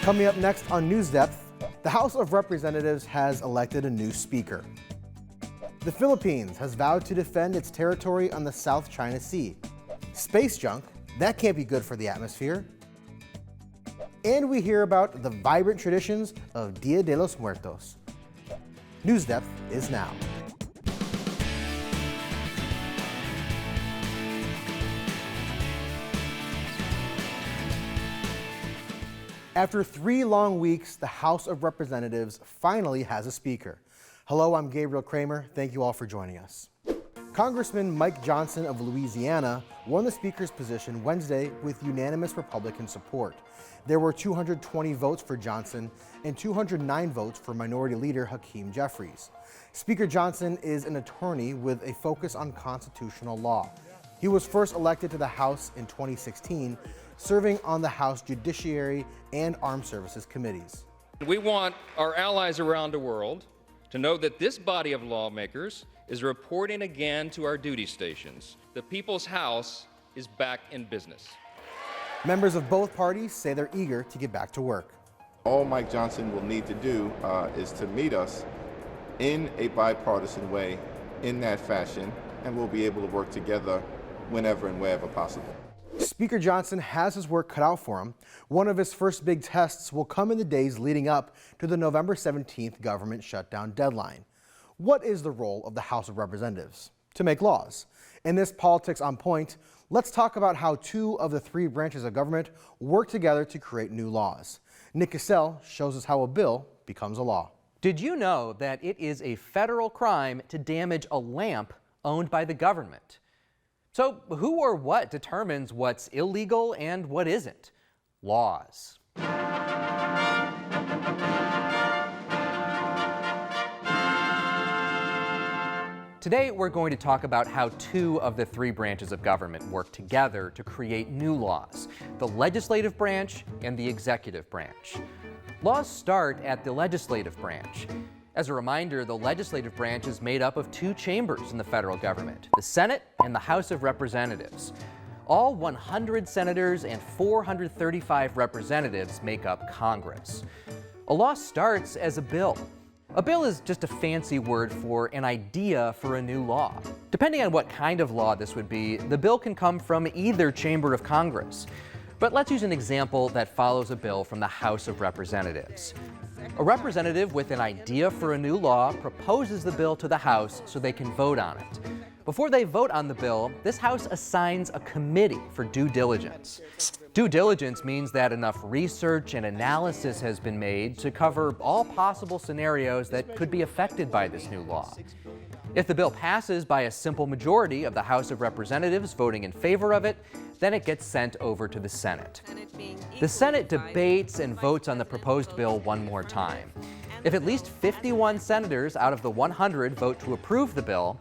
Coming up next on NewsDepth, the House of Representatives has elected a new speaker. The Philippines has vowed to defend its territory on the South China Sea. Space junk, that can't be good for the atmosphere. And we hear about the vibrant traditions of Dia De Los Muertos. NewsDepth is now. After 3 long weeks, the House of Representatives finally has a speaker. Hello, I'm Gabriel Kramer. Thank you all for joining us. Congressman Mike Johnson of Louisiana won the speaker's position Wednesday with unanimous Republican support. There were 220 votes for Johnson and 209 votes for Minority Leader Hakeem Jeffries. Speaker Johnson is an attorney with a focus on constitutional law. He was first elected to the House in 2016, serving on the House Judiciary and Armed Services Committees. We want our allies around the world to know that this body of lawmakers is reporting again to our duty stations. The People's House is back in business. Members of both parties say they're eager to get back to work. All Mike Johnson will need to do is to meet us in a bipartisan way in that fashion, and we'll be able to work together whenever and wherever possible. Speaker Johnson has his work cut out for him. One of his first big tests will come in the days leading up to the November 17th government shutdown deadline. What is the role of the House of Representatives? To make laws. In this Politics on Point, let's talk about how 2 of the 3 branches of government work together to create new laws. Nick Cassell shows us how a bill becomes a law. Did you know that it is a federal crime to damage a lamp owned by the government? So who or what determines what's illegal and what isn't? Laws. Today we're going to talk about how 2 of the 3 branches of government work together to create new laws, the legislative branch and the executive branch. Laws start at the legislative branch. As a reminder, the legislative branch is made up of 2 chambers in the federal government, the Senate and the House of Representatives. All 100 senators and 435 representatives make up Congress. A law starts as a bill. A bill is just a fancy word for an idea for a new law. Depending on what kind of law this would be, the bill can come from either chamber of Congress. But let's use an example that follows a bill from the House of Representatives. A representative with an idea for a new law proposes the bill to the House so they can vote on it. Before they vote on the bill, this House assigns a committee for due diligence. Due diligence means that enough research and analysis has been made to cover all possible scenarios that could be affected by this new law. If the bill passes by a simple majority of the House of Representatives voting in favor of it, then it gets sent over to the Senate. The Senate debates and votes on the proposed bill one more time. If at least 51 senators out of the 100 vote to approve the bill,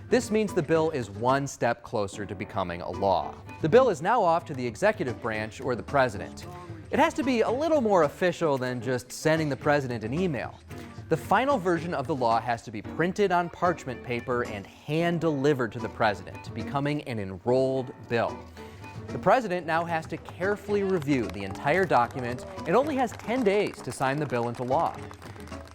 this means the bill is one step closer to becoming a law. The bill is now off to the executive branch or the president. It has to be a little more official than just sending the president an email. The final version of the law has to be printed on parchment paper and hand-delivered to the president, becoming an enrolled bill. The president now has to carefully review the entire document and only has 10 days to sign the bill into law.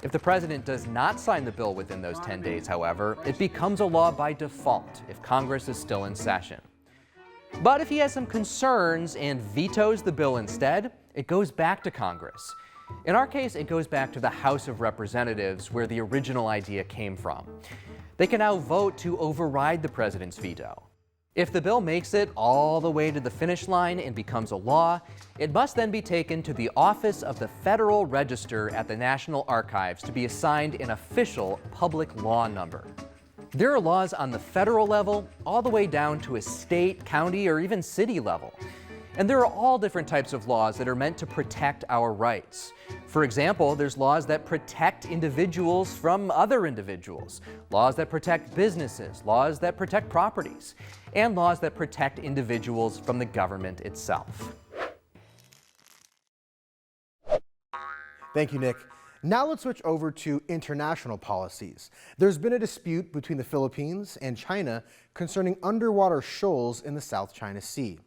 If the president does not sign the bill within those 10 days, however, it becomes a law by default if Congress is still in session. But if he has some concerns and vetoes the bill instead, it goes back to Congress. In our case, it goes back to the House of Representatives, where the original idea came from. They can now vote to override the president's veto. If the bill makes it all the way to the finish line and becomes a law, it must then be taken to the Office of the Federal Register at the National Archives to be assigned an official public law number. There are laws on the federal level all the way down to a state, county, or even city level. And there are all different types of laws that are meant to protect our rights. For example, there's laws that protect individuals from other individuals, laws that protect businesses, laws that protect properties, and laws that protect individuals from the government itself. Thank you, Nick. Now let's switch over to international policies. There's been a dispute between the Philippines and China concerning underwater shoals in the South China Sea.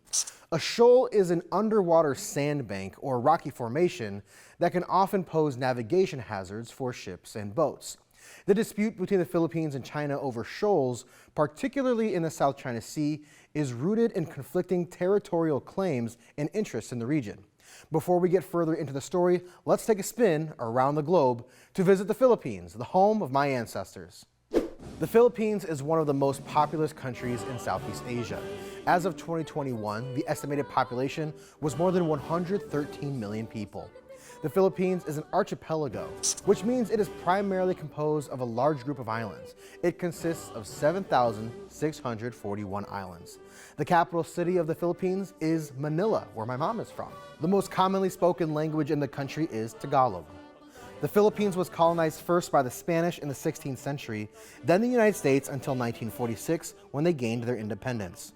A shoal is an underwater sandbank or rocky formation that can often pose navigation hazards for ships and boats. The dispute between the Philippines and China over shoals, particularly in the South China Sea, is rooted in conflicting territorial claims and interests in the region. Before we get further into the story, let's take a spin around the globe to visit the Philippines, the home of my ancestors. The Philippines is one of the most populous countries in Southeast Asia. As of 2021, the estimated population was more than 113 million people. The Philippines is an archipelago, which means it is primarily composed of a large group of islands. It consists of 7,641 islands. The capital city of the Philippines is Manila, where my mom is from. The most commonly spoken language in the country is Tagalog. The Philippines was colonized first by the Spanish in the 16th century, then the United States until 1946, when they gained their independence.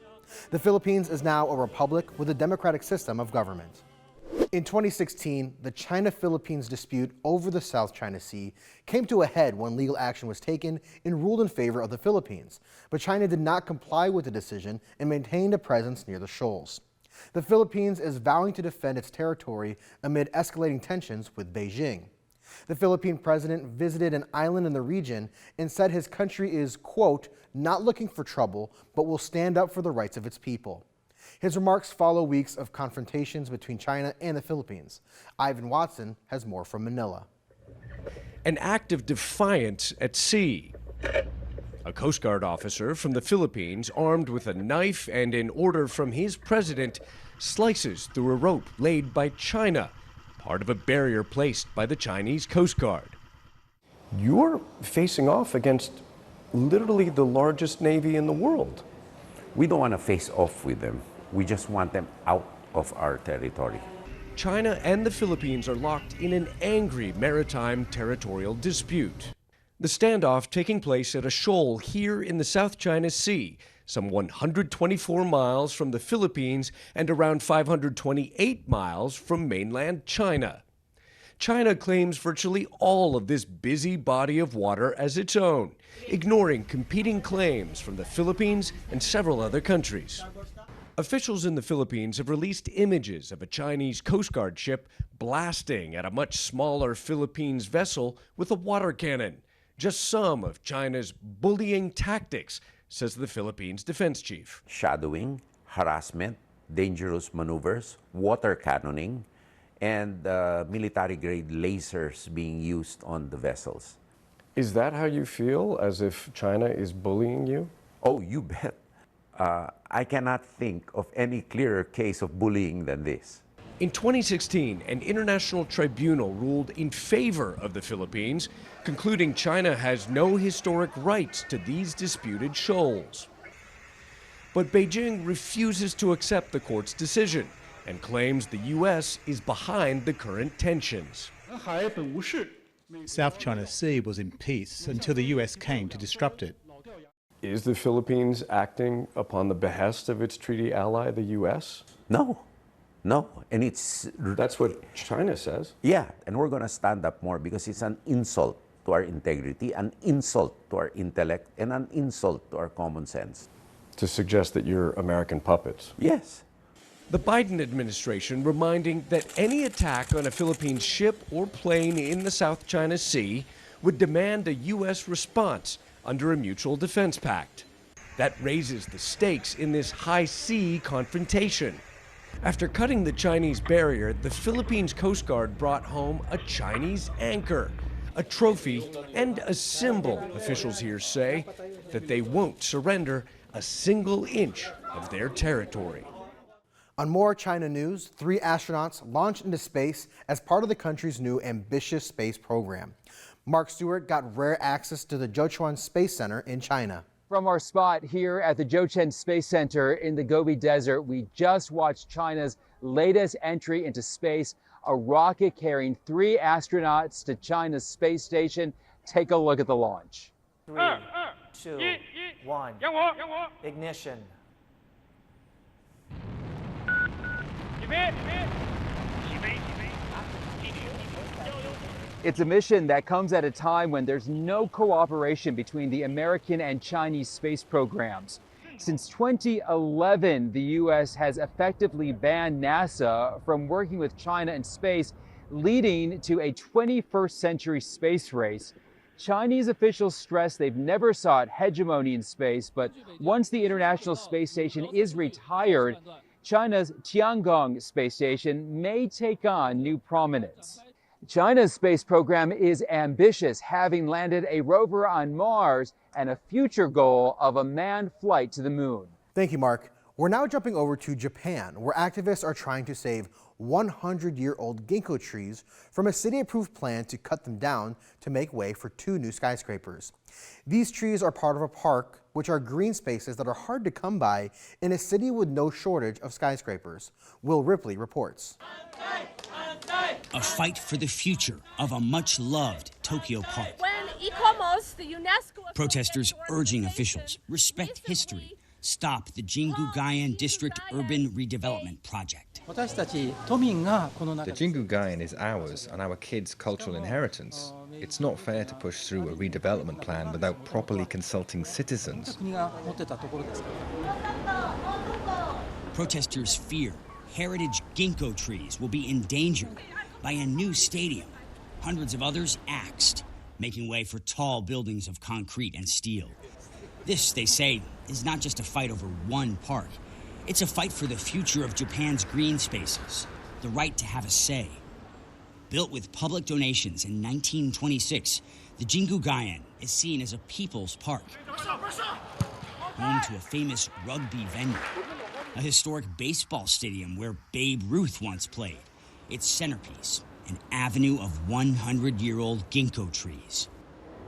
The Philippines is now a republic with a democratic system of government. In 2016, the China-Philippines dispute over the South China Sea came to a head when legal action was taken and ruled in favor of the Philippines, but China did not comply with the decision and maintained a presence near the shoals. The Philippines is vowing to defend its territory amid escalating tensions with Beijing. The Philippine president visited an island in the region and said his country is, quote, not looking for trouble, but will stand up for the rights of its people. His remarks follow weeks of confrontations between China and the Philippines. Ivan Watson has more from Manila. An act of defiance at sea. A Coast Guard officer from the Philippines, armed with a knife and an order from his president, slices through a rope laid by China, part of a barrier placed by the Chinese Coast Guard. You're facing off against literally the largest navy in the world. We don't want to face off with them. We just want them out of our territory. China and the Philippines are locked in an angry maritime territorial dispute. The standoff taking place at a shoal here in the South China Sea, some 124 miles from the Philippines and around 528 miles from mainland China. China claims virtually all of this busy body of water as its own, ignoring competing claims from the Philippines and several other countries. Officials in the Philippines have released images of a Chinese Coast Guard ship blasting at a much smaller Philippines vessel with a water cannon. Just some of China's bullying tactics, says the Philippines defense chief. Shadowing, harassment, dangerous maneuvers, water cannoning, and military-grade lasers being used on the vessels. Is that how you feel, as if China is bullying you? Oh, you bet. I cannot think of any clearer case of bullying than this. In 2016, an international tribunal ruled in favor of the Philippines, concluding China has no historic rights to these disputed shoals. But Beijing refuses to accept the court's decision and claims the U.S. is behind the current tensions. South China Sea was in peace until the US came to disrupt it. Is the Philippines acting upon the behest of its treaty ally, the U.S.? No, and That's what China says. Yeah, and we're going to stand up more because it's an insult to our integrity, an insult to our intellect, and an insult to our common sense. To suggest that you're American puppets. Yes. The Biden administration reminding that any attack on a Philippine ship or plane in the South China Sea would demand a U.S. response under a mutual defense pact. That raises the stakes in this high sea confrontation. After cutting the Chinese barrier, the Philippines Coast Guard brought home a Chinese anchor, a trophy, and a symbol, officials here say, that they won't surrender a single inch of their territory. On more China news, 3 astronauts launched into space as part of the country's new ambitious space program. Mark Stewart got rare access to the Jiuquan Space Center in China. From our spot here at the Jiuquan Space Center in the Gobi Desert, we just watched China's latest entry into space, a rocket carrying 3 astronauts to China's space station. Take a look at the launch. 3, 2, 1, ignition. It's a mission that comes at a time when there's no cooperation between the American and Chinese space programs. Since 2011, the U.S. has effectively banned NASA from working with China in space, leading to a 21st century space race. Chinese officials stress they've never sought hegemony in space, but once the International Space Station is retired, China's Tiangong space station may take on new prominence. China's space program is ambitious, having landed a rover on Mars and a future goal of a manned flight to the moon. Thank you, Mark. We're now jumping over to Japan, where activists are trying to save 100-year-old Ginko trees from a city-approved plan to cut them down to make way for 2 new skyscrapers. These trees are part of a park, which are green spaces that are hard to come by in a city with no shortage of skyscrapers. Will Ripley reports. A fight for the future of a much-loved Tokyo park. Protesters urging officials respect history, stop the Jingu-Gaien District Urban Redevelopment Project. The Jingu-Gaien is ours and our kids' cultural inheritance. It's not fair to push through a redevelopment plan without properly consulting citizens. Protesters fear heritage Ginko trees will be endangered by a new stadium. Hundreds of others axed, making way for tall buildings of concrete and steel. This, they say, is not just a fight over one park. It's a fight for the future of Japan's green spaces, the right to have a say. Built with public donations in 1926, the Jingu-Gaien is seen as a people's park, home to a famous rugby venue, a historic baseball stadium where Babe Ruth once played, its centerpiece, an avenue of 100-year-old Ginko trees.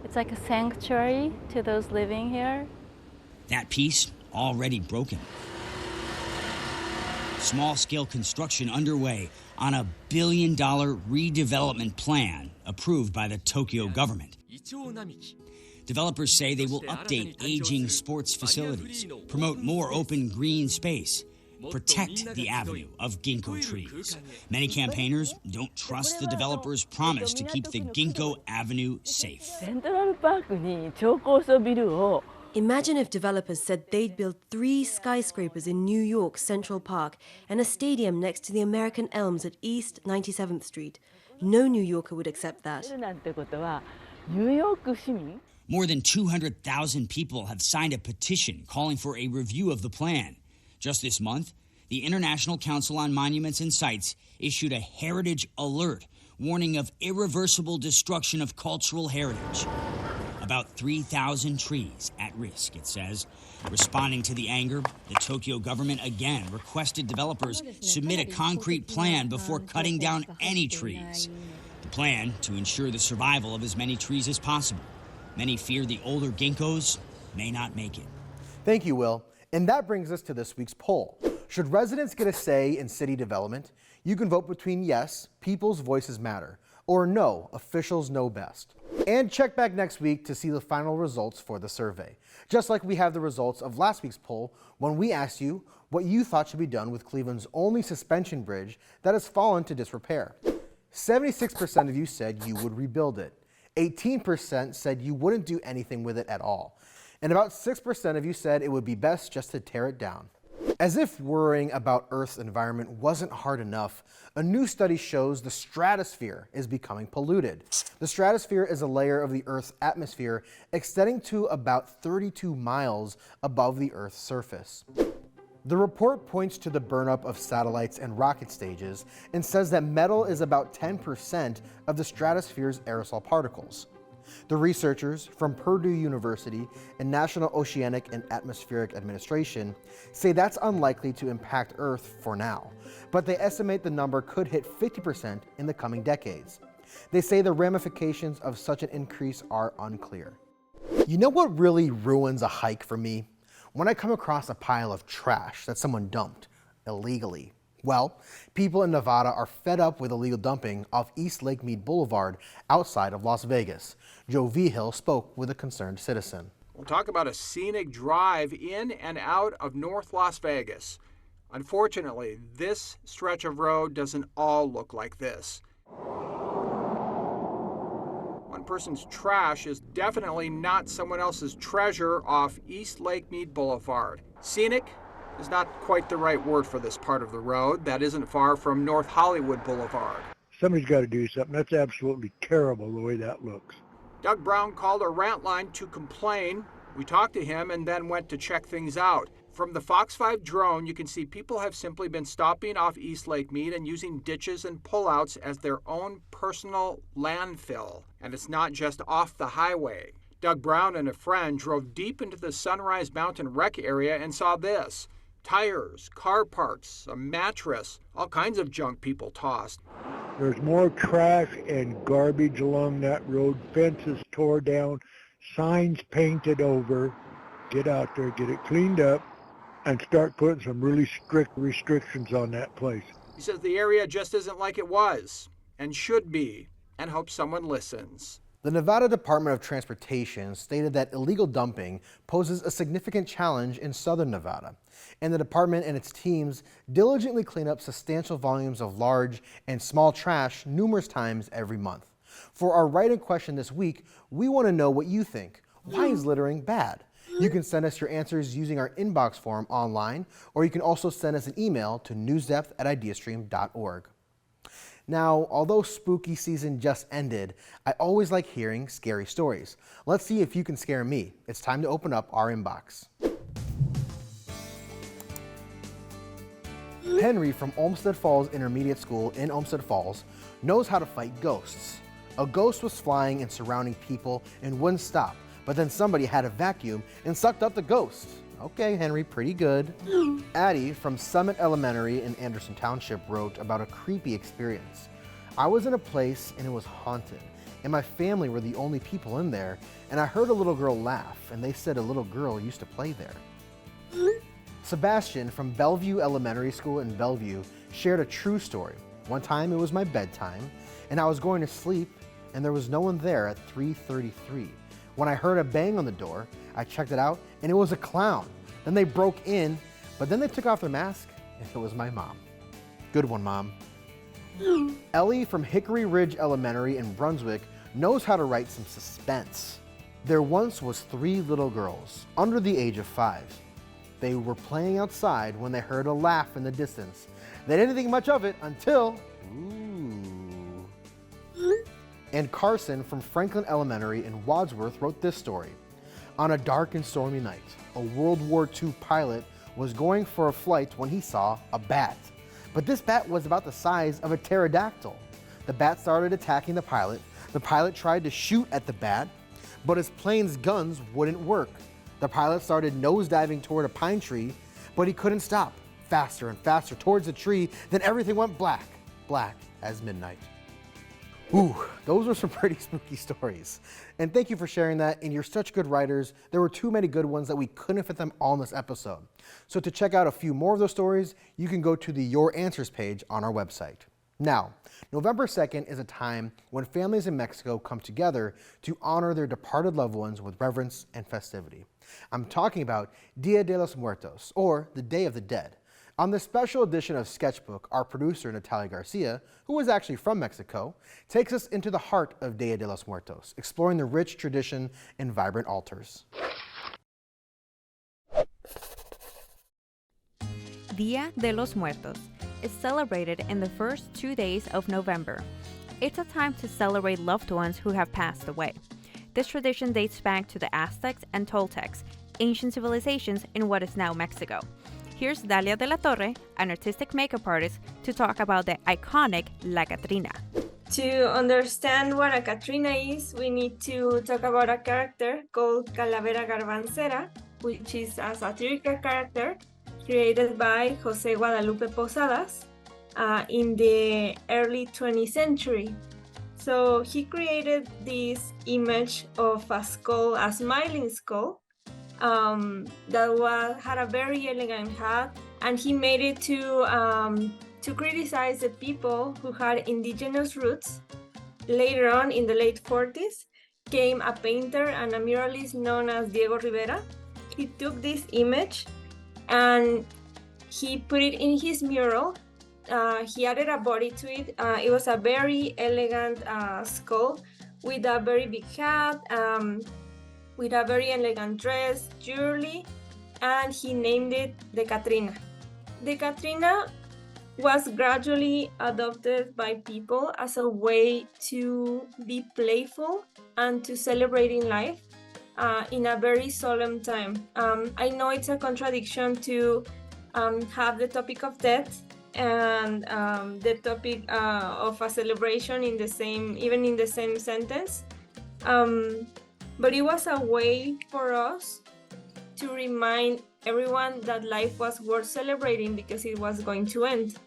It's like a sanctuary to those living here. That piece already broken. Small-scale construction underway on a $1 billion redevelopment plan approved by the Tokyo government. Developers say they will update aging sports facilities, promote more open green space, protect the avenue of Ginko trees. Many campaigners don't trust the developers' promise to keep the Ginko Avenue safe. Imagine if developers said they'd build 3 skyscrapers in New York's Central Park and a stadium next to the American Elms at East 97th Street. No New Yorker would accept that. More than 200,000 people have signed a petition calling for a review of the plan. Just this month, the International Council on Monuments and Sites issued a heritage alert warning of irreversible destruction of cultural heritage. About 3,000 trees at risk, it says. Responding to the anger, the Tokyo government again requested developers submit a concrete plan before cutting down any trees. The plan to ensure the survival of as many trees as possible. Many fear the older Ginkgos may not make it. Thank you, Will. And that brings us to this week's poll. Should residents get a say in city development? You can vote between yes, people's voices matter, or no, officials know best. And check back next week to see the final results for the survey. Just like we have the results of last week's poll when we asked you what you thought should be done with Cleveland's only suspension bridge that has fallen to disrepair. 76% of you said you would rebuild it. 18% said you wouldn't do anything with it at all. And about 6% of you said it would be best just to tear it down. As if worrying about Earth's environment wasn't hard enough, a new study shows the stratosphere is becoming polluted. The stratosphere is a layer of the Earth's atmosphere extending to about 32 miles above the Earth's surface. The report points to the burnup of satellites and rocket stages and says that metal is about 10% of the stratosphere's aerosol particles. The researchers from Purdue University and National Oceanic and Atmospheric Administration say that's unlikely to impact Earth for now, but they estimate the number could hit 50% in the coming decades. They say the ramifications of such an increase are unclear. You know what really ruins a hike for me? When I come across a pile of trash that someone dumped illegally. Well, people in Nevada are fed up with illegal dumping off East Lake Mead Boulevard outside of Las Vegas. Joe Vigil spoke with a concerned citizen. We'll talk about a scenic drive in and out of North Las Vegas. Unfortunately, this stretch of road doesn't all look like this. that person's trash is definitely not someone else's treasure off East Lake Mead Boulevard. Scenic is not quite the right word for this part of the road. That isn't far from North Hollywood Boulevard. Somebody's got to do something. That's absolutely terrible the way that looks. Doug Brown called our rant line to complain. We talked to him and then went to check things out. From the Fox 5 drone, you can see people have simply been stopping off East Lake Mead and using ditches and pullouts as their own personal landfill. And it's not just off the highway. Doug Brown and a friend drove deep into the Sunrise Mountain Rec area and saw this. Tires, car parts, a mattress, all kinds of junk people tossed. There's more trash and garbage along that road, fences tore down, signs painted over. Get out there, get it cleaned up, and start putting some really strict restrictions on that place. He says the area just isn't like it was, and should be, and hopes someone listens. The Nevada Department of Transportation stated that illegal dumping poses a significant challenge in southern Nevada, and the department and its teams diligently clean up substantial volumes of large and small trash numerous times every month. For our WRting Question this week, we want to know what you think. Why is littering bad? You can send us your answers using our inbox form online, or you can also send us an email to newsdepth@ideastream.org. Now, although spooky season just ended, I always like hearing scary stories. Let's see if you can scare me. It's time to open up our inbox. Henry from Olmsted Falls Intermediate School in Olmsted Falls knows how to fight ghosts. A ghost was flying and surrounding people and wouldn't stop, but then somebody had a vacuum and sucked up the ghost. Okay, Henry, pretty good. Addie from Summit Elementary in Anderson Township wrote about a creepy experience. I was in a place and it was haunted, and my family were the only people in there, and I heard a little girl laugh, and they said a little girl used to play there. Sebastian from Bellevue Elementary School in Bellevue shared a true story. One time it was my bedtime, and I was going to sleep, and there was no one there at 3:33. When I heard a bang on the door, I checked it out, and it was a clown. Then they broke in, but then they took off their mask, and it was my mom. Good one, Mom. Ellie from Hickory Ridge Elementary in Brunswick knows how to write some suspense. There once was 3 little girls, under the age of 5. They were playing outside when they heard a laugh in the distance. They didn't think much of it until, ooh. And Carson from Franklin Elementary in Wadsworth wrote this story. On a dark and stormy night, a World War II pilot was going for a flight when he saw a bat. But this bat was about the size of a pterodactyl. The bat started attacking the pilot. The pilot tried to shoot at the bat, but his plane's guns wouldn't work. The pilot started nosediving toward a pine tree, but he couldn't stop. Faster and faster towards the tree, then everything went black, black as midnight. Ooh, those were some pretty spooky stories. And thank you for sharing that, and you're such good writers. There were too many good ones that we couldn't fit them all in this episode. So to check out a few more of those stories, you can go to the Your Answers page on our website. Now, November 2nd is a time when families in Mexico come together to honor their departed loved ones with reverence and festivity. I'm talking about Dia De Los Muertos, or the Day of the Dead. On this special edition of Sketchbook, our producer, Natalia Garcia, who is actually from Mexico, takes us into the heart of Dia de los Muertos, exploring the rich tradition and vibrant altars. Dia de los Muertos is celebrated in the first 2 days of November. It's a time to celebrate loved ones who have passed away. This tradition dates back to the Aztecs and Toltecs, ancient civilizations in what is now Mexico. Here's Dalia de la Torre, an artistic makeup artist, to talk about the iconic La Catrina. To understand what a Catrina is, we need to talk about a character called Calavera Garbancera, which is a satirical character created by José Guadalupe Posadas in the early 20th century. So he created this image of a skull, a smiling skull, that had a very elegant hat, and he made it to criticize the people who had indigenous roots. Later on, in the late 40s, came a painter and a muralist known as Diego Rivera. He took this image and he put it in his mural. He added a body to it. It was a very elegant skull with a very big hat, with a very elegant dress, jewelry, and he named it the Katrina. The Katrina was gradually adopted by people as a way to be playful and to celebrating life in a very solemn time. I know it's a contradiction to have the topic of death and the topic of a celebration in the same, even in the same sentence. But it was a way for us to remind everyone that life was worth celebrating because it was going to end.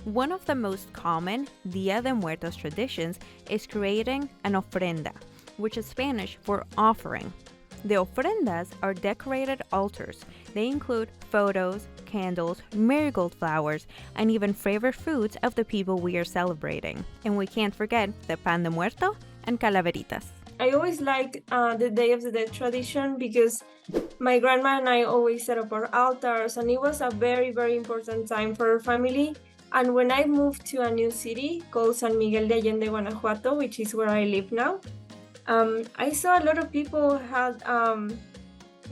One of the most common Dia de Muertos traditions is creating an ofrenda, which is Spanish for offering. The ofrendas are decorated altars. They include photos, candles, marigold flowers, and even favorite foods of the people we are celebrating. And we can't forget the pan de muerto and calaveritas. I always liked the Day of the Dead tradition because my grandma and I always set up our altars, and it was a very, very important time for our family. And when I moved to a new city called San Miguel de Allende, Guanajuato, which is where I live now, I saw a lot of people had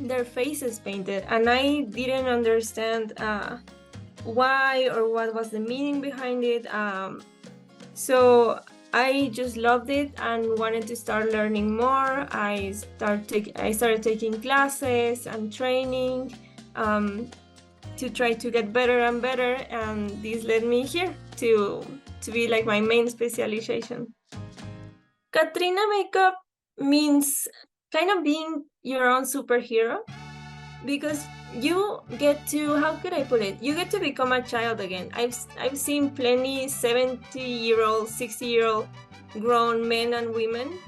their faces painted, and I didn't understand why or what was the meaning behind it. So I just loved it and wanted to start learning more. I started taking classes and training to try to get better and better, and this led me here to be like my main specialization. Katrina makeup means kind of being your own superhero, because you get to, how could I put it? You get to become a child again. I've seen plenty 70-year-old, 60-year-old grown men and women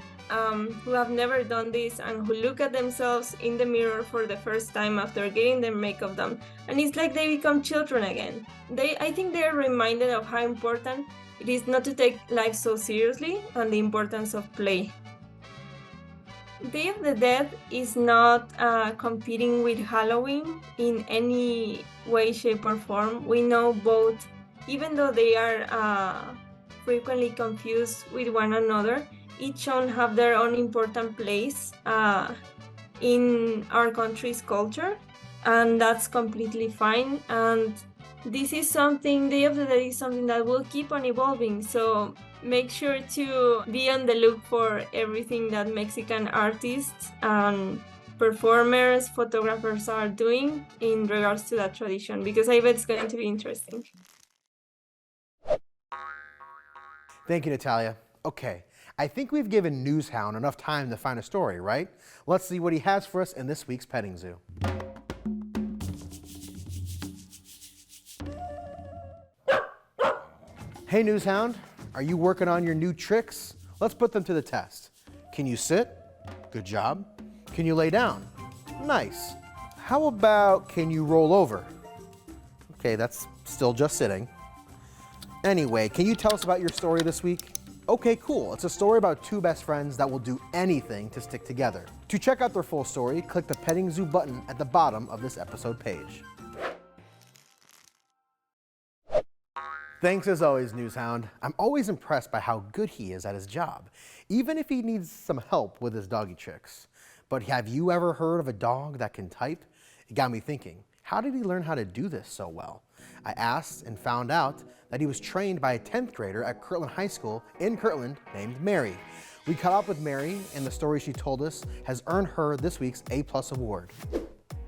who have never done this and who look at themselves in the mirror for the first time after getting their makeup done, and it's like they become children again. I think they're reminded of how important it is not to take life so seriously and the importance of play. Day of the Dead is not competing with Halloween in any way, shape, or form. We know both, even though they are frequently confused with one another, each one have their own important place in our country's culture, and that's completely fine. And this is something, Day of the Dead is something that will keep on evolving. So make sure to be on the look for everything that Mexican artists and performers, photographers are doing in regards to that tradition, because I bet it's going to be interesting. Thank you, Natalia. Okay, I think we've given NewsHound enough time to find a story, right? Let's see what he has for us in this week's petting zoo. Hey, NewsHound. Are you working on your new tricks? Let's put them to the test. Can you sit? Good job. Can you lay down? Nice. How about can you roll over? Okay, that's still just sitting. Anyway, can you tell us about your story this week? Okay, cool. It's a story about two best friends that will do anything to stick together. To check out their full story, click the Petting Zoo button at the bottom of this episode page. Thanks as always, NewsHound. I'm always impressed by how good he is at his job, even if he needs some help with his doggy tricks. But have you ever heard of a dog that can type? It got me thinking, how did he learn how to do this so well? I asked and found out that he was trained by a 10th grader at Kirtland High School in Kirtland named Mary. We caught up with Mary, and the story she told us has earned her this week's A+ award.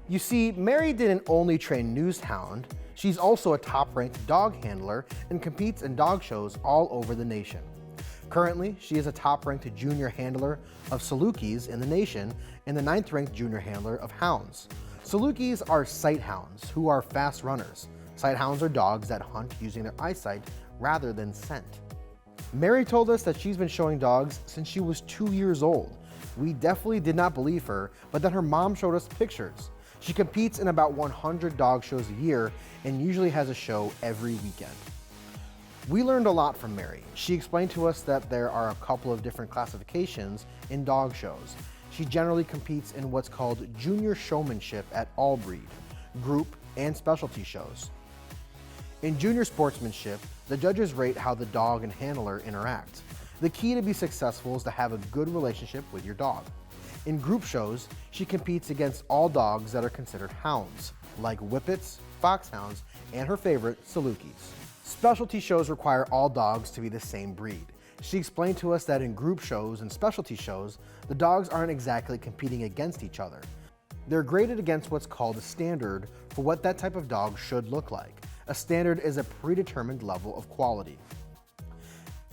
You see, Mary didn't only train NewsHound, she's also a top-ranked dog handler and competes in dog shows all over the nation. Currently, she is a top-ranked junior handler of Salukis in the nation and the 9th-ranked junior handler of hounds. Salukis are sight hounds who are fast runners. Sight hounds are dogs that hunt using their eyesight rather than scent. Mary told us that she's been showing dogs since she was 2 years old. We definitely did not believe her, but then her mom showed us pictures. She competes in about 100 dog shows a year and usually has a show every weekend. We learned a lot from Mary. She explained to us that there are a couple of different classifications in dog shows. She generally competes in what's called junior showmanship at all breed, group, and specialty shows. In junior sportsmanship, the judges rate how the dog and handler interact. The key to be successful is to have a good relationship with your dog. In group shows, she competes against all dogs that are considered hounds, like Whippets, Foxhounds, and her favorite, Salukis. Specialty shows require all dogs to be the same breed. She explained to us that in group shows and specialty shows, the dogs aren't exactly competing against each other. They're graded against what's called a standard for what that type of dog should look like. A standard is a predetermined level of quality.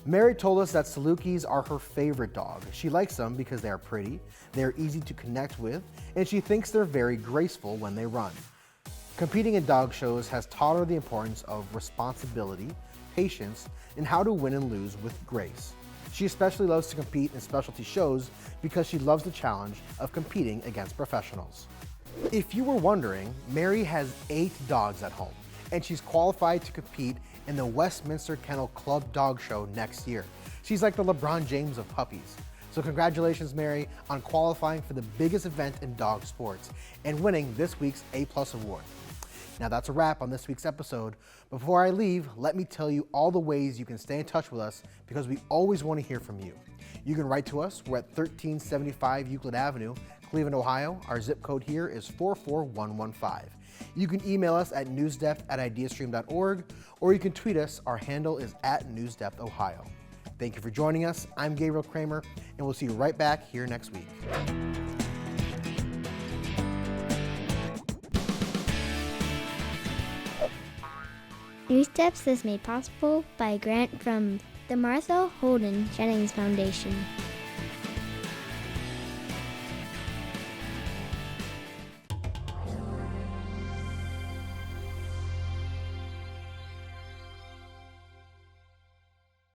Mary told us that Salukis are her favorite dog. She likes them because they are pretty, they are easy to connect with, and she thinks they're very graceful when they run. Competing in dog shows has taught her the importance of responsibility, patience, and how to win and lose with grace. She especially loves to compete in specialty shows because she loves the challenge of competing against professionals. If you were wondering, Mary has 8 dogs at home, and she's qualified to compete in the Westminster Kennel Club Dog Show next year. She's like the LeBron James of puppies. So congratulations, Mary, on qualifying for the biggest event in dog sports and winning this week's A+ award. Now that's a wrap on this week's episode. Before I leave, let me tell you all the ways you can stay in touch with us because we always want to hear from you. You can write to us. We're at 1375 Euclid Avenue, Cleveland, Ohio. Our zip code here is 44115. You can email us at newsdepth@ideastream.org, or you can tweet us. Our handle is @NewsDepthOhio. Thank you for joining us. I'm Gabriel Kramer, and we'll see you right back here next week. NewsDepth is made possible by a grant from the Martha Holden Jennings Foundation.